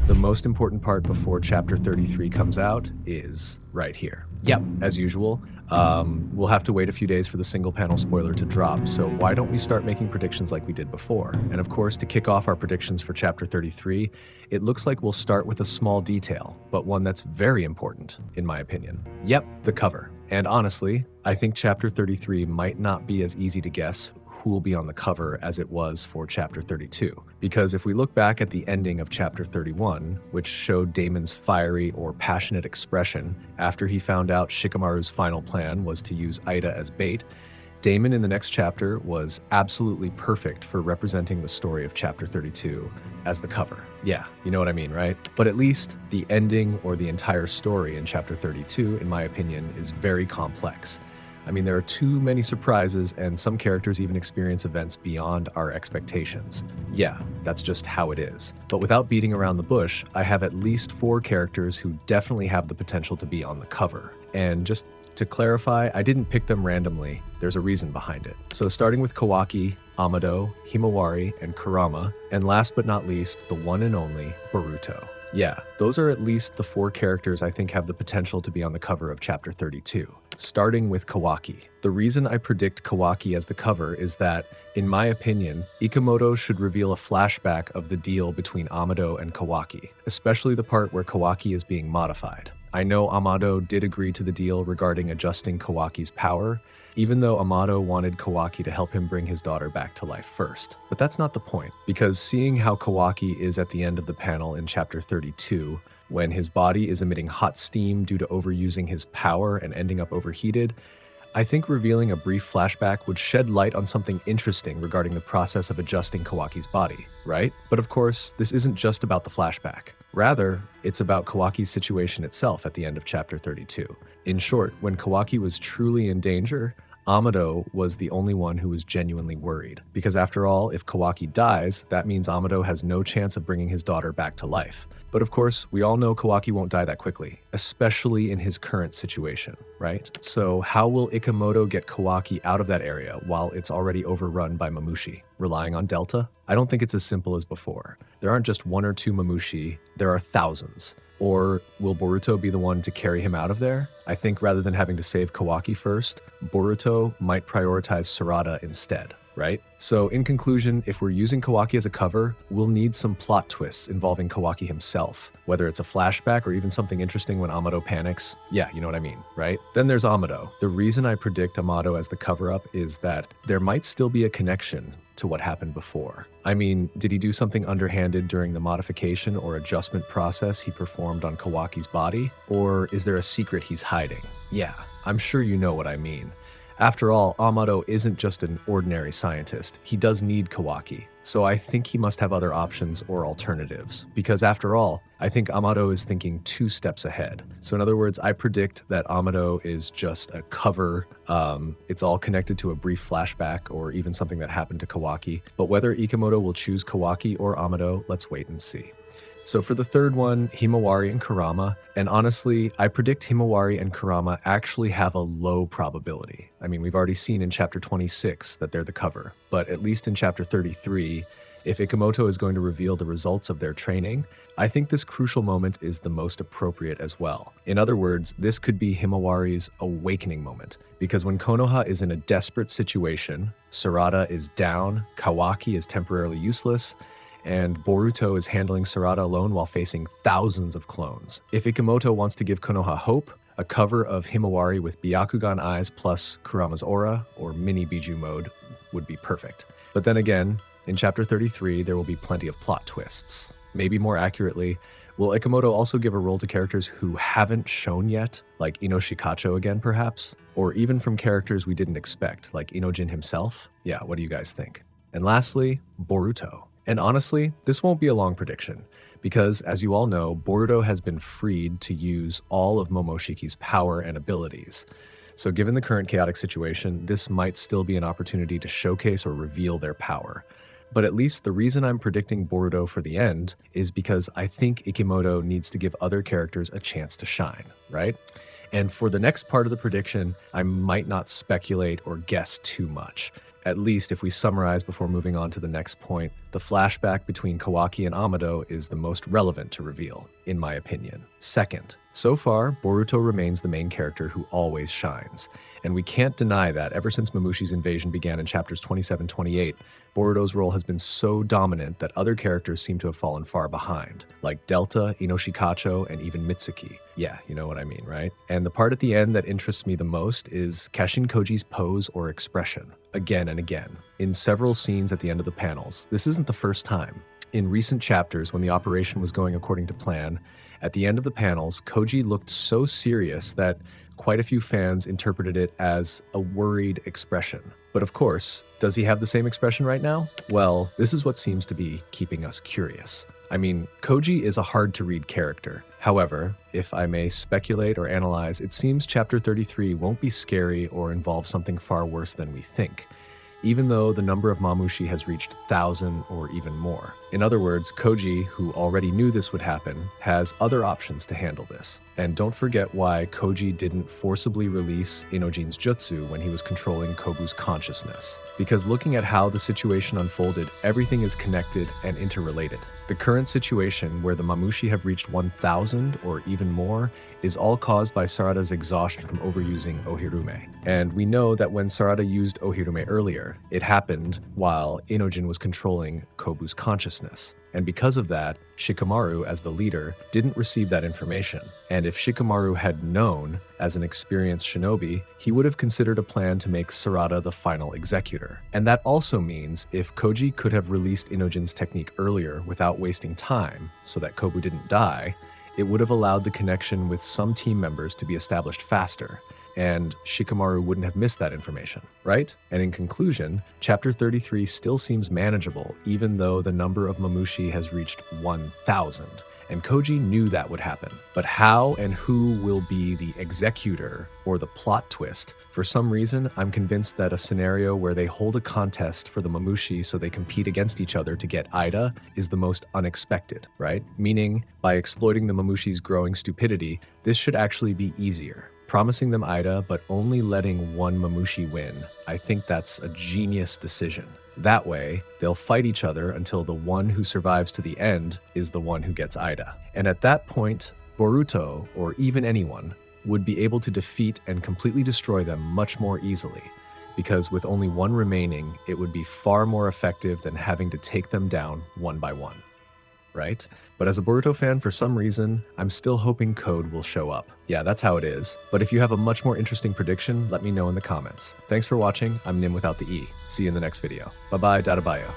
The most important part before chapter 33 comes out is right here. Yep, as usual, we'll have to wait a few days for the single panel spoiler to drop, so why don't we start making predictions like we did before? And of course, to kick off our predictions for chapter 33, it looks like we'll start with a small detail, but one that's very important, in my opinion. Yep, the cover. And honestly, I think chapter 33 might not be as easy to guess who will be on the cover as it was for chapter 32. Because if we look back at the ending of chapter 31, which showed Daemon's fiery or passionate expression after he found out Shikamaru's final plan was to use Ida as bait, Daemon in the next chapter was absolutely perfect for representing the story of chapter 32 as the cover. Yeah, you know what I mean, right? But at least the ending or the entire story in chapter 32, in my opinion, is very complex. I mean, there are too many surprises, and some characters even experience events beyond our expectations. Yeah, that's just how it is. But without beating around the bush, I have at least 4 characters who definitely have the potential to be on the cover. And just to clarify, I didn't pick them randomly. There's a reason behind it. So starting with Kawaki, Amado, Himawari, and Kurama, and last but not least, the one and only Boruto. Yeah, those are at least the 4 characters I think have the potential to be on the cover of chapter 32. Starting with Kawaki. The reason I predict Kawaki as the cover is that, in my opinion, Ikemoto should reveal a flashback of the deal between Amado and Kawaki, especially the part where Kawaki is being modified. I know Amado did agree to the deal regarding adjusting Kawaki's power, even though Amado wanted Kawaki to help him bring his daughter back to life first. But that's not the point, because seeing how Kawaki is at the end of the panel in chapter 32, when his body is emitting hot steam due to overusing his power and ending up overheated, I think revealing a brief flashback would shed light on something interesting regarding the process of adjusting Kawaki's body, right? But of course, this isn't just about the flashback. Rather, it's about Kawaki's situation itself at the end of chapter 32. In short, when Kawaki was truly in danger, Amado was the only one who was genuinely worried. Because after all, if Kawaki dies, that means Amado has no chance of bringing his daughter back to life. But of course, we all know Kawaki won't die that quickly, especially in his current situation, right? So how will Ikemoto get Kawaki out of that area while it's already overrun by Mamushi? Relying on Delta? I don't think it's as simple as before. There aren't just 1 or 2 Mamushi, there are thousands. Or will Boruto be the one to carry him out of there? I think rather than having to save Kawaki first, Boruto might prioritize Sarada instead, right? So in conclusion, if we're using Kawaki as a cover, we'll need some plot twists involving Kawaki himself, whether it's a flashback or even something interesting when Amado panics. Yeah, you know what I mean, right? Then there's Amado. The reason I predict Amado as the cover-up is that there might still be a connection to what happened before. I mean, did he do something underhanded during the modification or adjustment process he performed on Kawaki's body? Or is there a secret he's hiding? Yeah, I'm sure you know what I mean. After all, Amado isn't just an ordinary scientist. He does need Kawaki. So I think he must have other options or alternatives. Because after all, I think Amado is thinking 2 steps ahead. So in other words, I predict that Amado is just a cover. It's all connected to a brief flashback or even something that happened to Kawaki. But whether Ikemoto will choose Kawaki or Amado, let's wait and see. So for the third one, Himawari and Kurama, and honestly, I predict Himawari and Kurama actually have a low probability. I mean, we've already seen in chapter 26 that they're the cover, but at least in chapter 33, if Ikemoto is going to reveal the results of their training, I think this crucial moment is the most appropriate as well. In other words, this could be Himawari's awakening moment, because when Konoha is in a desperate situation, Sarada is down, Kawaki is temporarily useless, and Boruto is handling Sarada alone while facing thousands of clones. If Ikemoto wants to give Konoha hope, a cover of Himawari with Byakugan eyes plus Kurama's aura, or mini Biju mode, would be perfect. But then again, in chapter 33, there will be plenty of plot twists. Maybe more accurately, will Ikemoto also give a role to characters who haven't shown yet, like Ino Shikacho again perhaps? Or even from characters we didn't expect, like Inojin himself? Yeah, what do you guys think? And lastly, Boruto. And honestly, this won't be a long prediction, because as you all know, Boruto has been freed to use all of Momoshiki's power and abilities. So given the current chaotic situation, this might still be an opportunity to showcase or reveal their power. But at least the reason I'm predicting Boruto for the end is because I think Ikemoto needs to give other characters a chance to shine, right? And for the next part of the prediction, I might not speculate or guess too much. At least if we summarize before moving on to the next point, the flashback between Kawaki and Amado is the most relevant to reveal, in my opinion. Second, so far, Boruto remains the main character who always shines. And we can't deny that ever since Mamushi's invasion began in chapters 27-28, Boruto's role has been so dominant that other characters seem to have fallen far behind, like Delta, Inoshikacho, and even Mitsuki. Yeah, you know what I mean, right? And the part at the end that interests me the most is Kashin Koji's pose or expression, again and again, in several scenes at the end of the panels. This isn't the first time. In recent chapters, when the operation was going according to plan, at the end of the panels, Koji looked so serious that quite a few fans interpreted it as a worried expression. But of course, does he have the same expression right now? Well, this is what seems to be keeping us curious. I mean, Koji is a hard-to-read character. However, if I may speculate or analyze, it seems Chapter 33 won't be scary or involve something far worse than we think, even though the number of Mamushi has reached 1,000 or even more. In other words, Koji, who already knew this would happen, has other options to handle this. And don't forget why Koji didn't forcibly release Inojin's jutsu when he was controlling Kobu's consciousness. Because looking at how the situation unfolded, everything is connected and interrelated. The current situation where the Mamushi have reached 1,000 or even more is all caused by Sarada's exhaustion from overusing Ohirume. And we know that when Sarada used Ohirume earlier, it happened while Inojin was controlling Kobu's consciousness. And because of that, Shikamaru, as the leader, didn't receive that information. And if Shikamaru had known, as an experienced shinobi, he would have considered a plan to make Sarada the final executor. And that also means if Koji could have released Inojin's technique earlier without wasting time, so that Kobu didn't die, it would have allowed the connection with some team members to be established faster, and Shikamaru wouldn't have missed that information, right? And in conclusion, Chapter 33 still seems manageable, even though the number of Mamushi has reached 1,000. And Koji knew that would happen. But how and who will be the executor or the plot twist? For some reason, I'm convinced that a scenario where they hold a contest for the Mamushi so they compete against each other to get Ida is the most unexpected, right? Meaning, by exploiting the Mamushi's growing stupidity, this should actually be easier. Promising them Ida, but only letting one Mamushi win, I think that's a genius decision. That way, they'll fight each other until the one who survives to the end is the one who gets Ida. And at that point, Boruto, or even anyone, would be able to defeat and completely destroy them much more easily, because with only one remaining, it would be far more effective than having to take them down one by one, right? But as a Boruto fan, for some reason, I'm still hoping Code will show up. Yeah, that's how it is. But if you have a much more interesting prediction, let me know in the comments. Thanks for watching. I'm Nim without the E. See you in the next video. Bye-bye, Databayo.